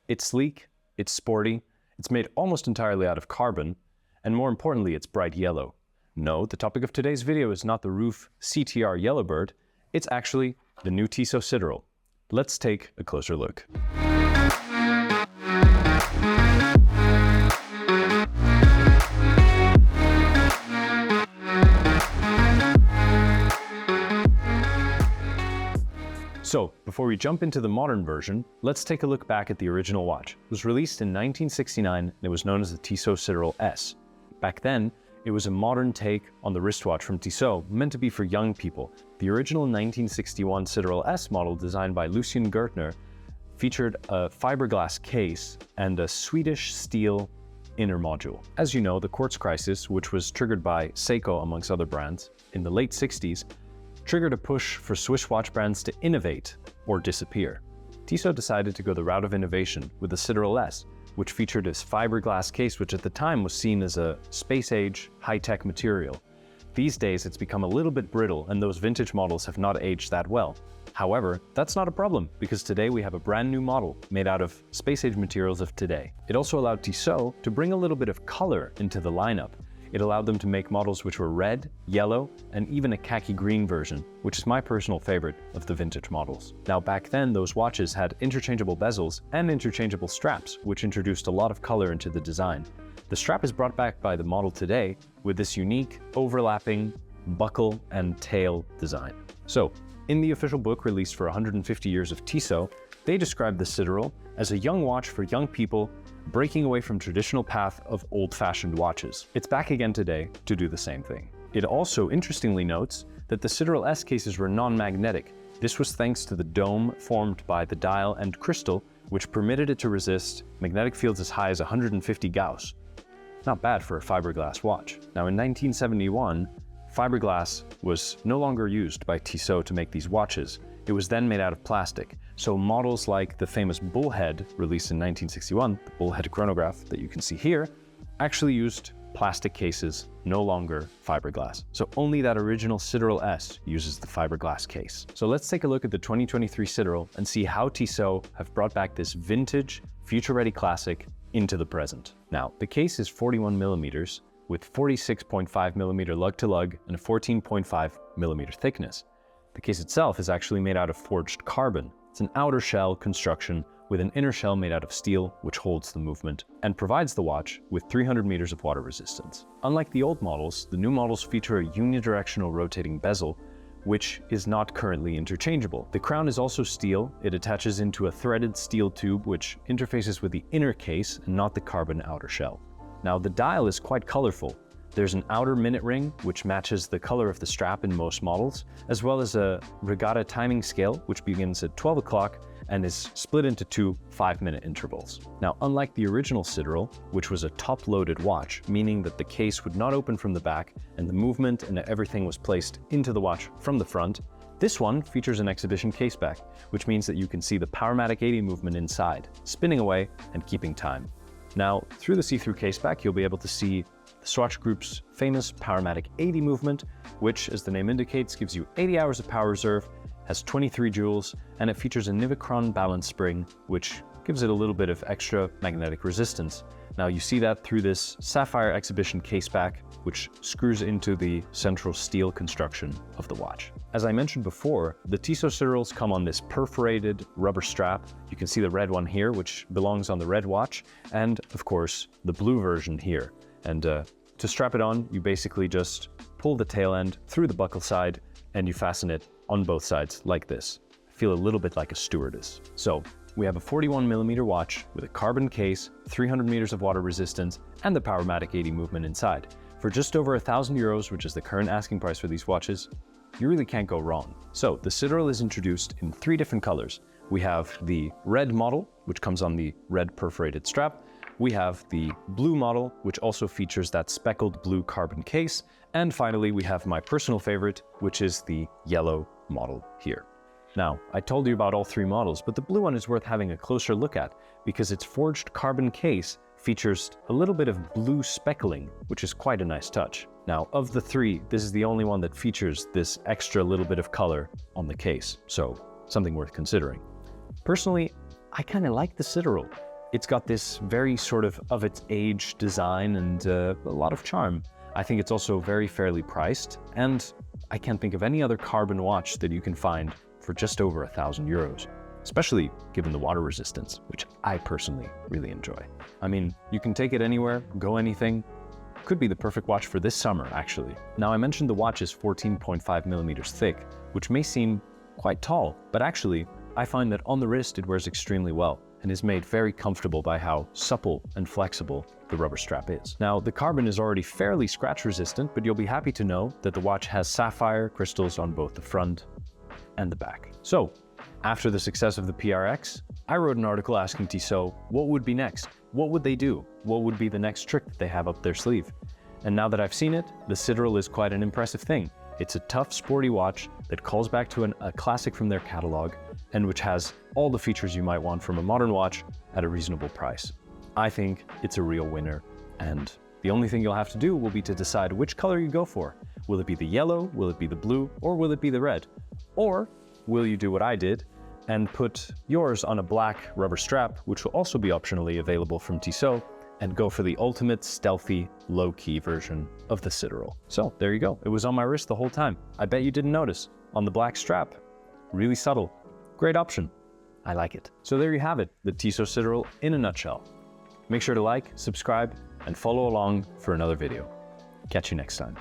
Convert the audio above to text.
It's sleek, it's sporty, it's made almost entirely out of carbon, and more importantly, it's bright yellow. No, the topic of today's video is not the roof CTR Yellowbird, it's actually the new Tissot Sideral. Let's take a closer look. So, before we jump into the modern version, let's take a look back at the original watch. It was released in 1969 and it was known as the Tissot Sideral S. Back then, it was a modern take on the wristwatch from Tissot, meant to be for young people. The original 1961 Sideral S model, designed by Lucien Gertner, featured a fiberglass case and a Swedish steel inner module. As you know, the quartz crisis, which was triggered by Seiko amongst other brands in the late 60s, triggered a push for Swiss watch brands to innovate or disappear. Tissot decided to go the route of innovation with the Sideral S, which featured this fiberglass case, which at the time was seen as a space-age, high-tech material. These days, it's become a little bit brittle, and those vintage models have not aged that well. However, that's not a problem, because today we have a brand new model made out of space-age materials of today. It also allowed Tissot to bring a little bit of color into the lineup. It allowed them to make models which were red, yellow, and even a khaki green version, which is my personal favorite of the vintage models. Now back then, those watches had interchangeable bezels and interchangeable straps, which introduced a lot of color into the design. The strap is brought back by the model today with this unique, overlapping buckle and tail design. So, in the official book released for 150 years of Tissot, they describe the Sideral as a young watch for young people breaking away from traditional path of old-fashioned watches. It's back again today to do the same thing. It also interestingly notes that the Sideral S cases were non-magnetic. This was thanks to the dome formed by the dial and crystal, which permitted it to resist magnetic fields as high as 150 Gauss. Not bad for a fiberglass watch. Now in 1971, fiberglass was no longer used by Tissot to make these watches. It was then made out of plastic. So models like the famous Bullhead, released in 1961, the Bullhead chronograph that you can see here, actually used plastic cases, no longer fiberglass. So only that original Sideral S uses the fiberglass case. So let's take a look at the 2023 Sideral and see how Tissot have brought back this vintage, future-ready classic into the present. Now, the case is 41 millimeters with 46.5 millimeter lug-to-lug and a 14.5 millimeter thickness. The case itself is actually made out of forged carbon. It's an outer shell construction with an inner shell made out of steel, which holds the movement and provides the watch with 300 meters of water resistance. Unlike the old models, the new models feature a unidirectional rotating bezel, which is not currently interchangeable. The crown is also steel. It attaches into a threaded steel tube, which interfaces with the inner case and not the carbon outer shell. Now, the dial is quite colorful. There's an outer minute ring, which matches the color of the strap in most models, as well as a regatta timing scale, which begins at 12 o'clock and is split into two 5-minute intervals. Now, unlike the original Sideral, which was a top-loaded watch, meaning that the case would not open from the back and the movement and everything was placed into the watch from the front, this one features an exhibition caseback, which means that you can see the Powermatic 80 movement inside, spinning away and keeping time. Now, through the see-through caseback, you'll be able to see the Swatch Group's famous Powermatic 80 movement, which, as the name indicates, gives you 80 hours of power reserve, has 23 joules, and it features a Nivicron balance spring, which gives it a little bit of extra magnetic resistance. Now, you see that through this sapphire exhibition caseback, which screws into the central steel construction of the watch. As I mentioned before, the Tissot Siderals come on this perforated rubber strap. You can see the red one here, which belongs on the red watch, and of course, the blue version here. And to strap it on, you basically just pull the tail end through the buckle side and you fasten it on both sides like this. Feel a little bit like a stewardess. So we have a 41 millimeter watch with a carbon case, 300 meters of water resistance, and the Powermatic 80 movement inside. For just over €1,000, which is the current asking price for these watches, you really can't go wrong. So the Sideral is introduced in 3 different colors. We have the red model, which comes on the red perforated strap. We have the blue model, which also features that speckled blue carbon case. And finally, we have my personal favorite, which is the yellow model here. Now, I told you about all 3 models, but the blue one is worth having a closer look at because its forged carbon case features a little bit of blue speckling, which is quite a nice touch. Now, of the 3, this is the only one that features this extra little bit of color on the case, so something worth considering. Personally, I kind of like the Sideral. It's got this very sort of its age design and a lot of charm. I think it's also very fairly priced, and I can't think of any other carbon watch that you can find for just over €1,000, especially given the water resistance, which I personally really enjoy. I mean, you can take it anywhere, go anything. Could be the perfect watch for this summer, actually. Now, I mentioned the watch is 14.5 millimeters thick, which may seem quite tall, but actually, I find that on the wrist it wears extremely well and is made very comfortable by how supple and flexible the rubber strap is. Now, the carbon is already fairly scratch resistant, but you'll be happy to know that the watch has sapphire crystals on both the front and the back. So, after the success of the PRX, I wrote an article asking Tissot what would be next. What would they do? What would be the next trick that they have up their sleeve? And now that I've seen it, the Sideral is quite an impressive thing. It's a tough, sporty watch that calls back to a classic from their catalog, and which has all the features you might want from a modern watch at a reasonable price. I think it's a real winner, and the only thing you'll have to do will be to decide which color you go for. Will it be the yellow, will it be the blue, or will it be the red? Or will you do what I did and put yours on a black rubber strap, which will also be optionally available from Tissot, and go for the ultimate stealthy, low-key version of the Sideral. So there you go. It was on my wrist the whole time. I bet you didn't notice. On the black strap. Really subtle. Great option. I like it. So there you have it, the Tissot Sideral in a nutshell. Make sure to like, subscribe, and follow along for another video. Catch you next time.